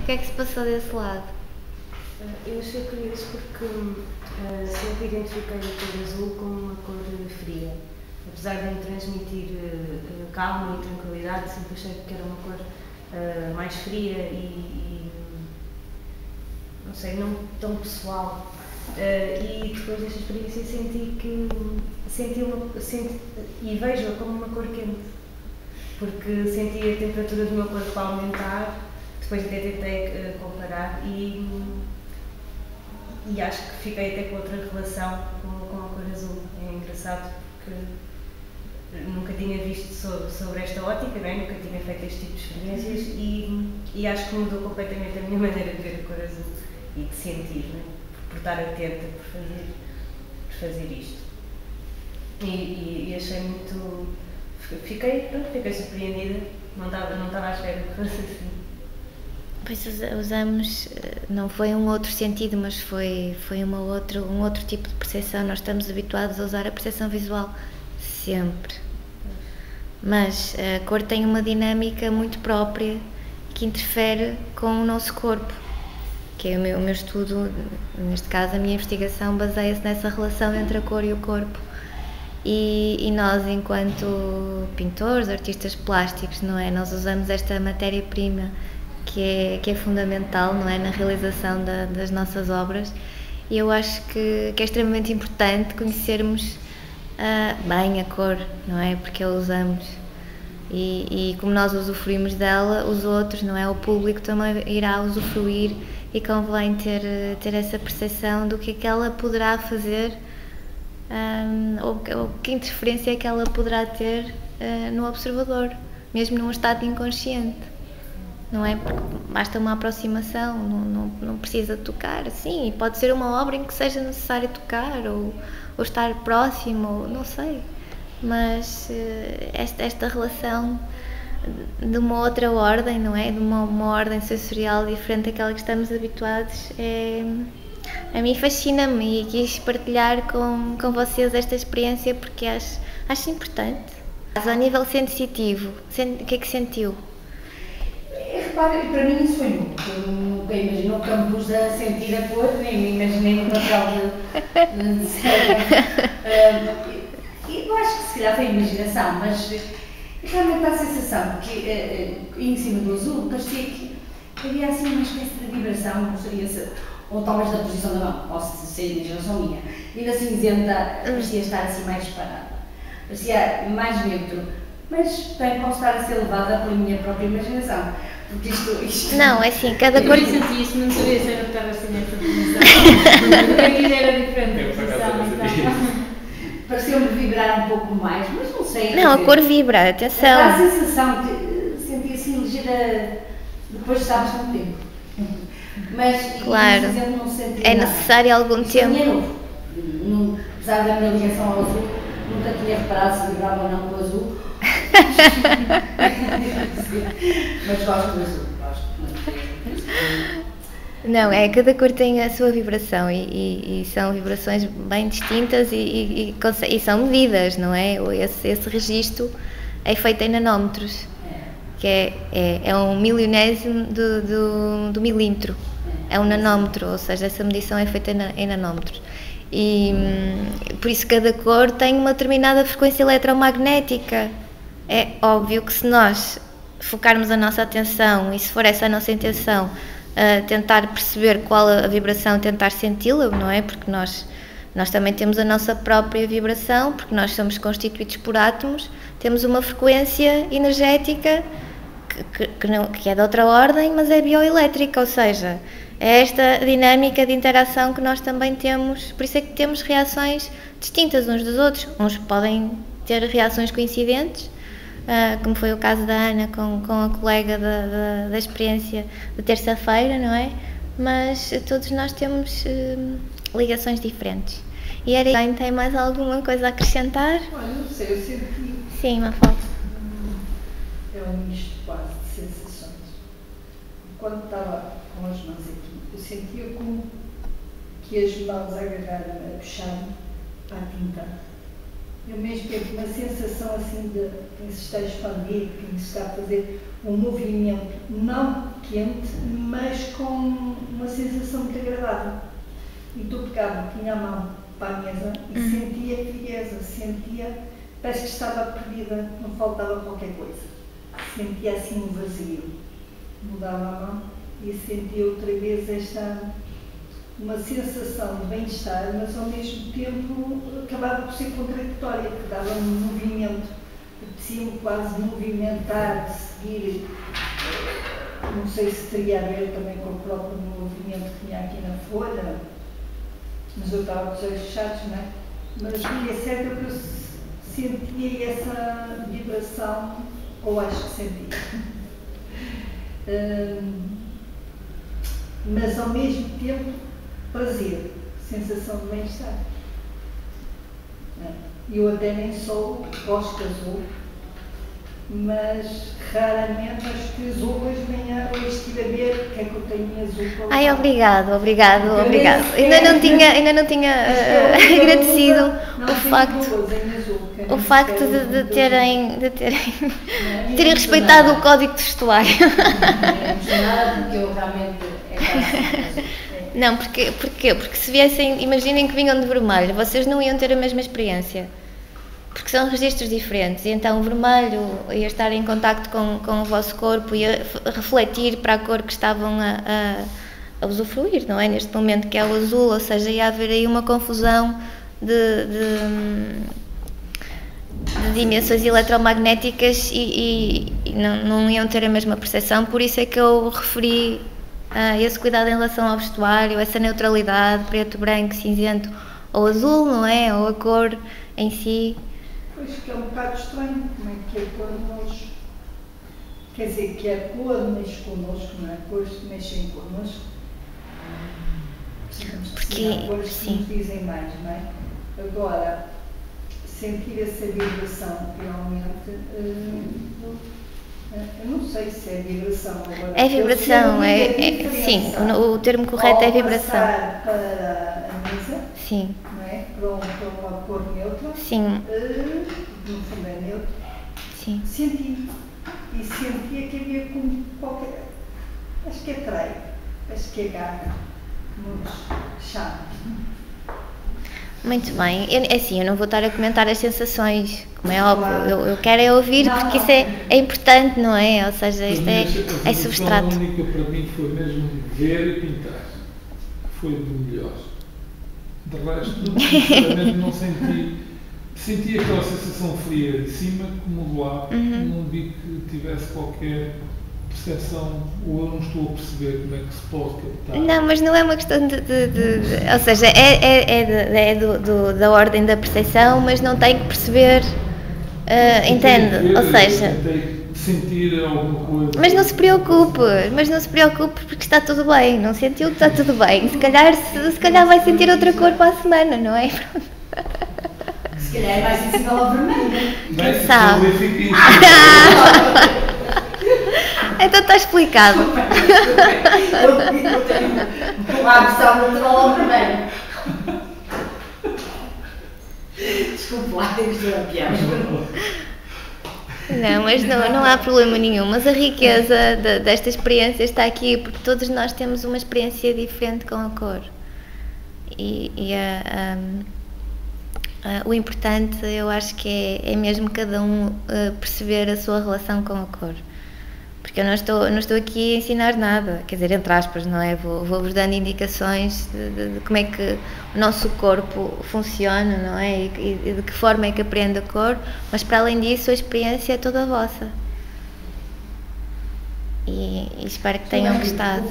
que é que se passou desse lado? Eu achei curioso porque sempre identifiquei a cor azul como uma cor fria. Apesar de me transmitir calma e tranquilidade, sempre achei que era uma cor mais fria e não sei, não tão pessoal. E depois desta experiência e vejo-a como uma cor quente, porque senti a temperatura do meu corpo aumentar, depois até tentei comparar e acho que fiquei até com outra relação com a cor azul. É engraçado porque nunca tinha visto sobre esta ótica, não é? Nunca tinha feito este tipo de experiências e acho que mudou completamente a minha maneira de ver a cor azul e de sentir, não é? Por estar atenta, por fazer isto. E achei muito... Fiquei surpreendida, não estava à espera que fosse assim. Pois usamos, não foi um outro sentido, mas foi um outro tipo de percepção. Nós estamos habituados a usar a percepção visual sempre. Mas a cor tem uma dinâmica muito própria que interfere com o nosso corpo, que é o meu estudo, neste caso a minha investigação baseia-se nessa relação entre a cor e o corpo. E nós, enquanto pintores, artistas plásticos, não é? Nós usamos esta matéria-prima que é fundamental, não é? Na realização das nossas obras, e eu acho que é extremamente importante conhecermos bem a cor, não é? Porque a usamos. E como nós usufruímos dela, os outros, não é? O público também irá usufruir e convém ter essa percepção do que é que ela poderá fazer ou que interferência é que ela poderá ter no observador, mesmo num estado inconsciente, não é? Porque basta uma aproximação, não precisa tocar, sim, pode ser uma obra em que seja necessário tocar ou estar próximo, não sei, mas esta relação de uma outra ordem, não é? De uma ordem sensorial diferente daquela que estamos habituados, a mim fascina-me e quis partilhar com vocês esta experiência porque acho importante. Mas ao nível sensitivo, o que é que sentiu? Repare, para mim isso foi novo. Eu nunca imaginou que eu me pus a sentir a cor, nem me imaginei no papel de eu acho que se calhar foi a imaginação, mas realmente dá a sensação que em cima do azul parecia que havia assim uma espécie de vibração, não gostaria se, ou talvez da posição da mão, posso ser imaginação minha, e na cinzenta parecia estar assim mais parada, parecia mais neutro, mas bem posso estar a ser levada pela minha própria imaginação, porque isto... Não, é assim, cada cor... Eu senti isso, não sabia se eu estava assim nessa posição, porque aquilo era diferente da posição. Pareceu-me vibrar um pouco mais, mas não sei. Não, a cor vibra, atenção. Dá a sensação que senti assim ligeira depois de estar bastante tempo. Mas claro, não senti é nada. necessário algum tempo. Apesar da minha ligação ao azul, nunca tinha reparado se vibrava ou não com o azul. Mas gosto do azul, gosto muito. Não, cada cor tem a sua vibração e são vibrações bem distintas e são medidas, não é? Esse registro é feito em nanómetros, que é um milionésimo do milímetro, é um nanómetro, ou seja, essa medição é feita em nanómetros. E por isso cada cor tem uma determinada frequência eletromagnética. É óbvio que se nós focarmos a nossa atenção, e se for essa a nossa intenção, tentar perceber qual a vibração, tentar senti-la, não é? Porque nós também temos a nossa própria vibração, porque nós somos constituídos por átomos, temos uma frequência energética que é de outra ordem, mas é bioelétrica, ou seja, é esta dinâmica de interação que nós também temos, por isso é que temos reações distintas uns dos outros. Uns podem ter reações coincidentes, como foi o caso da Ana com a colega da experiência de terça-feira, não é? Mas todos nós temos ligações diferentes. E era tem mais alguma coisa a acrescentar? Olha, não sei, eu senti... Sim, Mafalda. É um misto quase de sensações. Quando estava com as mãos aqui, eu sentia como que as mãos agarraram, a puxar-me para a tinta. Eu mesmo tive uma sensação assim de quem se está a expandir, quem se está a fazer um movimento, não quente, mas com uma sensação muito agradável. E tu pegava, punha a mão para a mesa e sentia frieza, sentia, parece que estava perdida, não faltava qualquer coisa. Sentia assim um vazio. Mudava a mão e sentia outra vez uma sensação de bem-estar, mas ao mesmo tempo acabava por ser contraditória, porque dava um movimento, apetecia-me quase movimentar, seguir, não sei se teria a ver também com o próprio movimento que tinha aqui na folha, mas eu estava com os olhos fechados, não é? Mas o que é certo é que eu sentia essa vibração, ou acho que sentia. Mas ao mesmo tempo prazer, sensação de bem-estar. Eu até nem sou, gosto de azul, mas raramente acho que as uvas nem hoje estive a ver o que é que eu tenho em azul. Ai, obrigado. Ainda não tinha agradecido o facto de terem respeitado o código textuário. Porque eu realmente Não, porque se viessem, imaginem que vinham de vermelho, vocês não iam ter a mesma experiência. Porque são registros diferentes, e então o vermelho ia estar em contacto com o vosso corpo, ia refletir para a cor que estavam a usufruir, não é? Neste momento, que é o azul, ou seja, ia haver aí uma confusão de dimensões eletromagnéticas e não iam ter a mesma percepção, por isso é que eu referi esse cuidado em relação ao vestuário, essa neutralidade, preto, branco, cinzento ou azul, não é? Ou a cor em si. Pois que é um bocado estranho, como é que a cor nos... Quer dizer, que a cor mexe connosco, não é? A cor mexem connosco. Porque, há cores que nos dizem mais, não é? Agora, sentir essa vibração realmente, eu não sei se é vibração agora. É vibração, sim, o termo correto é vibração. Passar para a mesa, sim. não é? Para uma cor neutra, sim. No fundo é neutro, sim. Senti, e sentia que havia como qualquer, acho que é treino, acho que é garra, muito chá. Muito bem, eu não vou estar a comentar as sensações, como é óbvio, eu quero é ouvir, porque isso é importante, não é? Ou seja, isto é substrato. A única para mim foi mesmo ver e pintar, foi do melhor. De resto, sinceramente não senti aquela sensação fria de cima como do lado, não vi que tivesse qualquer percepção, ou eu não estou a perceber como é que se pode captar. Não, mas não é uma questão ou seja, da ordem da percepção, mas não tem que perceber, entende? Ou seja, sentir alguma coisa. Mas não se preocupe, porque está tudo bem, não sentiu, está tudo bem. Se calhar vai sentir outra cor para a semana, não é? Se calhar é mais sensível ao vermelho. Quem sabe? Então está explicado. Eu tenho uma aversão natural ao vermelho. Desculpe lá, tenho que estar a piar. Não, mas não há problema nenhum. Mas a riqueza desta experiência está aqui, porque todos nós temos uma experiência diferente com a cor. O importante, eu acho que é mesmo cada um perceber a sua relação com a cor. Porque eu não estou aqui a ensinar nada, quer dizer, entre aspas, não é? Vou-vos dando indicações de como é que o nosso corpo funciona, não é? E de que forma é que aprende a cor, mas para além disso a experiência é toda vossa. E espero que tenham gostado.